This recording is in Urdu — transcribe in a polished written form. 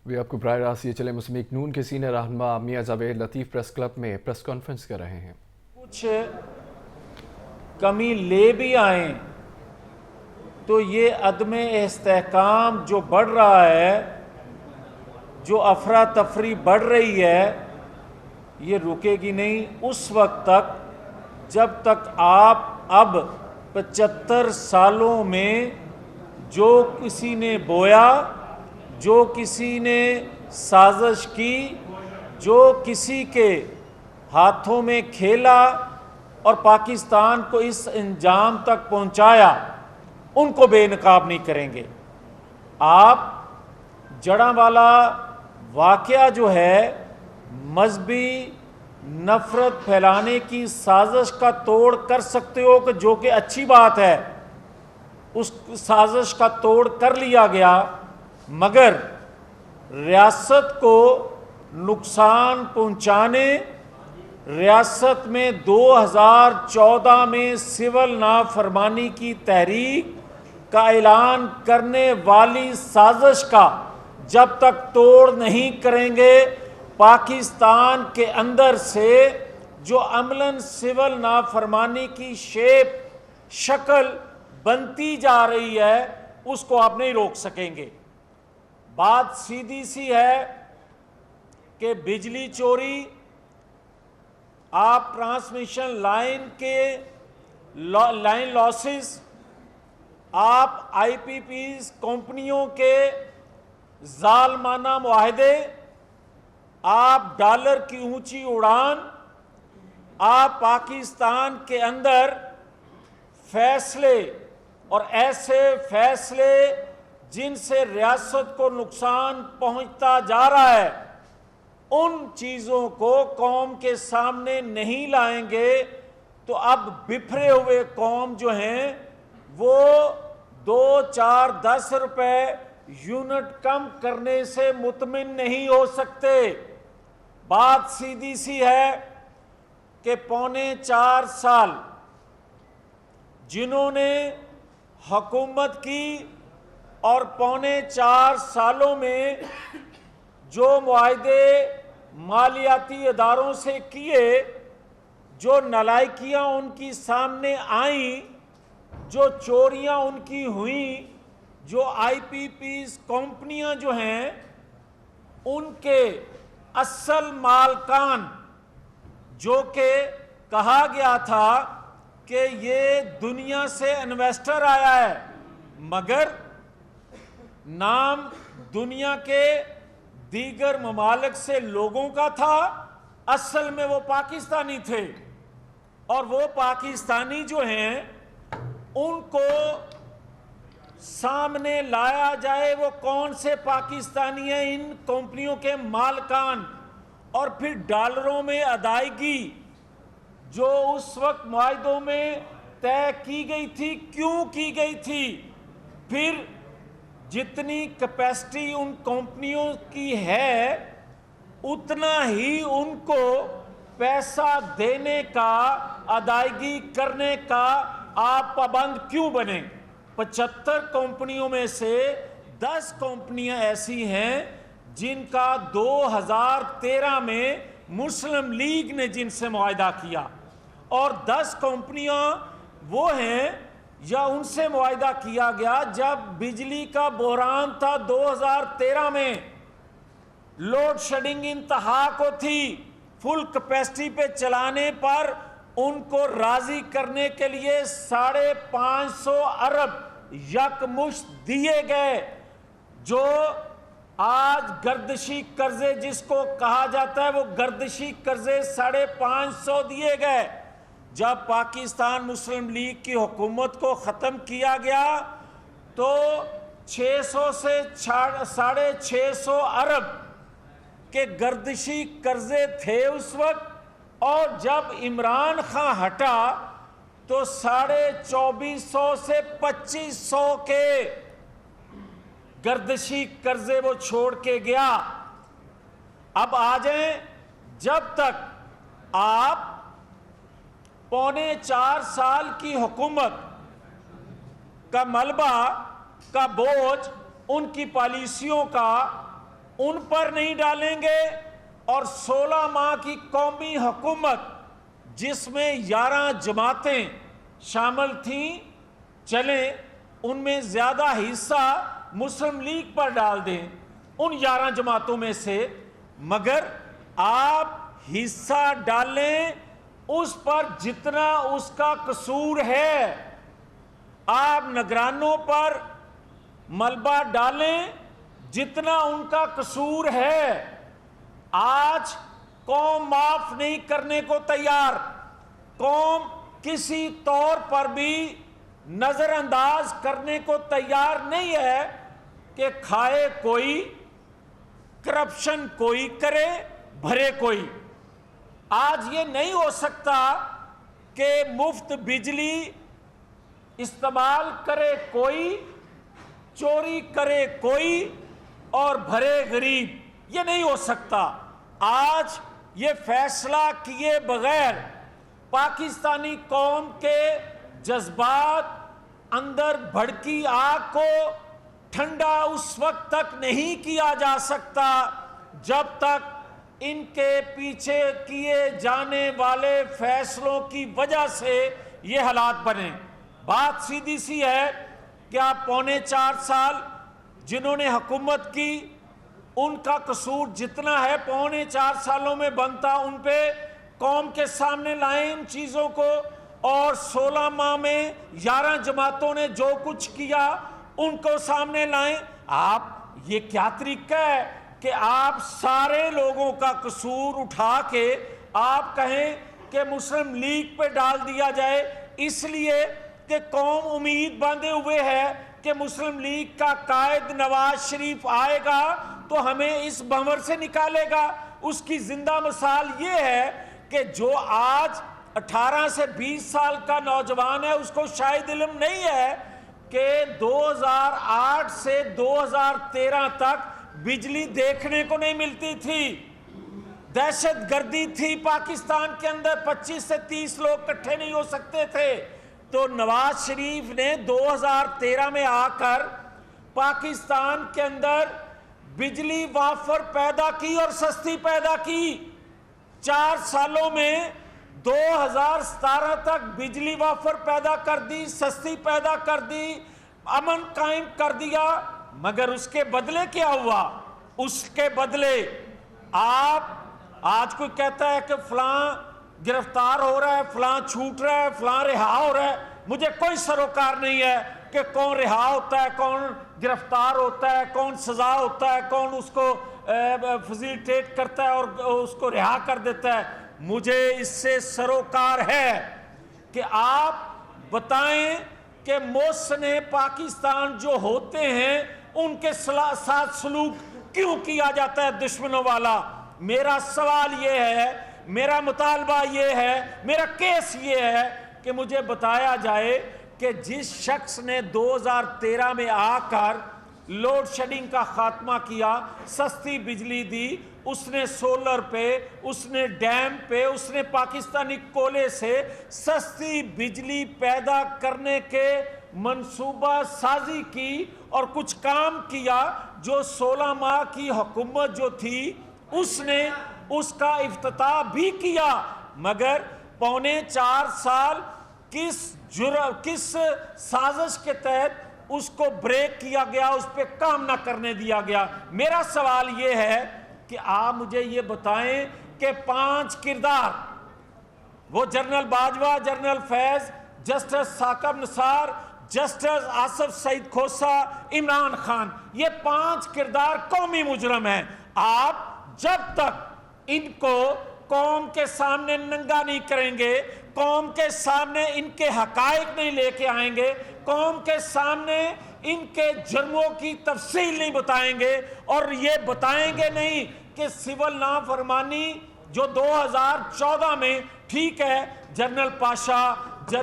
بھی آپ کو براہ راست یہ چلے مسلم لیگ نون کے سینئر رہنما میاں جاوید لطیف پریس کلب میں پریس کانفرنس کر رہے ہیں۔ کچھ کمی لے بھی آئیں تو یہ عدم استحکام جو بڑھ رہا ہے، جو افراتفری بڑھ رہی ہے، یہ رکے گی نہیں اس وقت تک جب تک آپ اب 75 سالوں میں جو کسی نے بویا، جو کسی نے سازش کی، جو کسی کے ہاتھوں میں کھیلا اور پاکستان کو اس انجام تک پہنچایا، ان کو بے نقاب نہیں کریں گے۔ آپ جڑاں والا واقعہ جو ہے مذہبی نفرت پھیلانے کی سازش کا توڑ کر سکتے ہو جو کہ اچھی بات ہے، اس سازش کا توڑ کر لیا گیا، مگر ریاست کو نقصان پہنچانے، ریاست میں 2014 میں سول نافرمانی کی تحریک کا اعلان کرنے والی سازش کا جب تک توڑ نہیں کریں گے، پاکستان کے اندر سے جو عملاً سول نافرمانی کی شکل بنتی جا رہی ہے اس کو آپ نہیں روک سکیں گے۔ بات سیدھی سی ہے کہ بجلی چوری، آپ ٹرانسمیشن لائن کے لائن لاسز، آپ آئی پی پیز کمپنیوں کے ظالمانہ معاہدے، آپ ڈالر کی اونچی اڑان، آپ پاکستان کے اندر فیصلے اور ایسے فیصلے جن سے ریاست کو نقصان پہنچتا جا رہا ہے، ان چیزوں کو قوم کے سامنے نہیں لائیں گے تو اب بفرے ہوئے قوم جو ہیں وہ 2 4 10 روپے یونٹ کم کرنے سے مطمئن نہیں ہو سکتے۔ بات سیدھی سی ہے کہ 4.25 سال جنہوں نے حکومت کی اور 4.25 سالوں میں جو معاہدے مالیاتی اداروں سے کیے، جو نالائکیاں ان کی سامنے آئیں، جو چوریاں ان کی ہوئیں، جو آئی پی پیز کمپنیاں جو ہیں ان کے اصل مالکان، جو کہ کہا گیا تھا کہ یہ دنیا سے انویسٹر آیا ہے مگر نام دنیا کے دیگر ممالک سے لوگوں کا تھا، اصل میں وہ پاکستانی تھے، اور وہ پاکستانی جو ہیں ان کو سامنے لایا جائے وہ کون سے پاکستانی ہیں ان کمپنیوں کے مالکان، اور پھر ڈالروں میں ادائیگی جو اس وقت معاہدوں میں طے کی گئی تھی کیوں کی گئی تھی، پھر جتنی کیپیسٹی ان کمپنیوں کی ہے اتنا ہی ان کو پیسہ دینے کا، ادائیگی کرنے کا آپ پابند کیوں بنے؟ 75 کمپنیوں میں سے 10 کمپنیاں ایسی ہیں جن کا 2013 میں مسلم لیگ نے جن سے معاہدہ کیا، اور 10 کمپنیاں وہ ہیں یا ان سے معاہدہ کیا گیا جب بجلی کا بحران تھا 2013 میں، لوڈ شیڈنگ انتہا کو تھی، فل کیپیسٹی پہ چلانے پر ان کو راضی کرنے کے لیے 550 ارب یکمشت دیے گئے، جو آج گردشی قرضے جس کو کہا جاتا ہے وہ گردشی قرضے 550 دیے گئے۔ جب پاکستان مسلم لیگ کی حکومت کو ختم کیا گیا تو 600 سے 650 ارب کے گردشی قرضے تھے اس وقت، اور جب عمران خان ہٹا تو 2450 سے 2500 کے گردشی قرضے وہ چھوڑ کے گیا۔ اب آ جائیں، جب تک آپ 4.25 سال کی حکومت کا ملبہ کا بوجھ ان کی پالیسیوں کا ان پر نہیں ڈالیں گے، اور 16 ماہ کی قومی حکومت جس میں 11 جماعتیں شامل تھیں چلیں ان میں زیادہ حصہ مسلم لیگ پر ڈال دیں ان 11 جماعتوں میں سے، مگر آپ حصہ ڈالیں اس پر جتنا اس کا قصور ہے، آپ نگرانوں پر ملبہ ڈالیں جتنا ان کا قصور ہے۔ آج قوم معاف نہیں کرنے کو تیار، قوم کسی طور پر بھی نظر انداز کرنے کو تیار نہیں ہے کہ کھائے کوئی، کرپشن کوئی کرے، بھرے کوئی۔ آج یہ نہیں ہو سکتا کہ مفت بجلی استعمال کرے کوئی، چوری کرے کوئی اور بھرے غریب، یہ نہیں ہو سکتا۔ آج یہ فیصلہ کیے بغیر پاکستانی قوم کے جذبات، اندر بھڑکی آگ کو ٹھنڈا اس وقت تک نہیں کیا جا سکتا جب تک ان کے پیچھے کیے جانے والے فیصلوں کی وجہ سے یہ حالات بنے۔ بات سیدھی سی ہے کہ آپ 3.25 سال جنہوں نے حکومت کی، ان کا قصور جتنا ہے 3.25 سالوں میں بنتا ان پہ قوم کے سامنے لائیں ان چیزوں کو، اور 16 ماہ میں 11 جماعتوں نے جو کچھ کیا ان کو سامنے لائیں۔ آپ یہ کیا طریقہ ہے کہ آپ سارے لوگوں کا قصور اٹھا کے آپ کہیں کہ مسلم لیگ پہ ڈال دیا جائے، اس لیے کہ قوم امید باندھے ہوئے ہے کہ مسلم لیگ کا قائد نواز شریف آئے گا تو ہمیں اس بھنور سے نکالے گا۔ اس کی زندہ مثال یہ ہے کہ جو آج 18 سے 20 سال کا نوجوان ہے، اس کو شاید علم نہیں ہے کہ 2008 سے 2013 تک بجلی دیکھنے کو نہیں ملتی تھی، دہشت گردی تھی پاکستان کے اندر، 25 سے 30 لوگ اکٹھے نہیں ہو سکتے تھے۔ تو نواز شریف نے 2013 میں آ کر پاکستان کے اندر بجلی وافر پیدا کی اور سستی پیدا کی۔ 4 سالوں میں 2017 تک بجلی وافر پیدا کر دی، سستی پیدا کر دی، امن قائم کر دیا، مگر اس کے بدلے کیا ہوا؟ اس کے بدلے آپ آج کوئی کہتا ہے کہ فلاں گرفتار ہو رہا ہے، فلاں چھوٹ رہا ہے، فلاں رہا ہو رہا ہے، مجھے کوئی سروکار نہیں ہے کہ کون رہا ہوتا ہے، کون گرفتار ہوتا ہے، کون سزا ہوتا ہے، کون اس کو فیسیلیٹیٹ کرتا ہے اور اس کو رہا کر دیتا ہے۔ مجھے اس سے سروکار ہے کہ آپ بتائیں کہ محسن پاکستان جو ہوتے ہیں ان کے ساتھ سلوک کیوں کیا جاتا ہے دشمنوں والا۔ میرا سوال یہ ہے، میرا مطالبہ یہ ہے، میرا کیس یہ ہے کہ مجھے بتایا جائے کہ جس شخص نے 2013 میں آ کر لوڈ شیڈنگ کا خاتمہ کیا، سستی بجلی دی، اس نے سولر پہ، اس نے ڈیم پہ، اس نے پاکستانی کولے سے سستی بجلی پیدا کرنے کے منصوبہ سازی کی اور کچھ کام کیا، جو 16 ماہ کی حکومت جو تھی اس نے اس کا افتتاح بھی کیا، مگر 3.25 سال کس سازش کے تحت اس کو بریک کیا گیا، اس پہ کام نہ کرنے دیا گیا۔ میرا سوال یہ ہے کہ آپ مجھے یہ بتائیں کہ 5 کردار، وہ جنرل باجوہ، جنرل فیض، جسٹس ثاقب نثار، جسٹس آصف سعید کھوسہ، عمران خان، یہ 5 کردار قومی مجرم ہیں۔ آپ جب تک ان کو قوم کے سامنے ننگا نہیں کریں گے، قوم کے سامنے ان کے حقائق نہیں لے کے آئیں گے، قوم کے سامنے ان کے جرموں کی تفصیل نہیں بتائیں گے، اور یہ بتائیں گے نہیں کہ سول نافرمانی جو 2014 میں، ٹھیک ہے جنرل پاشا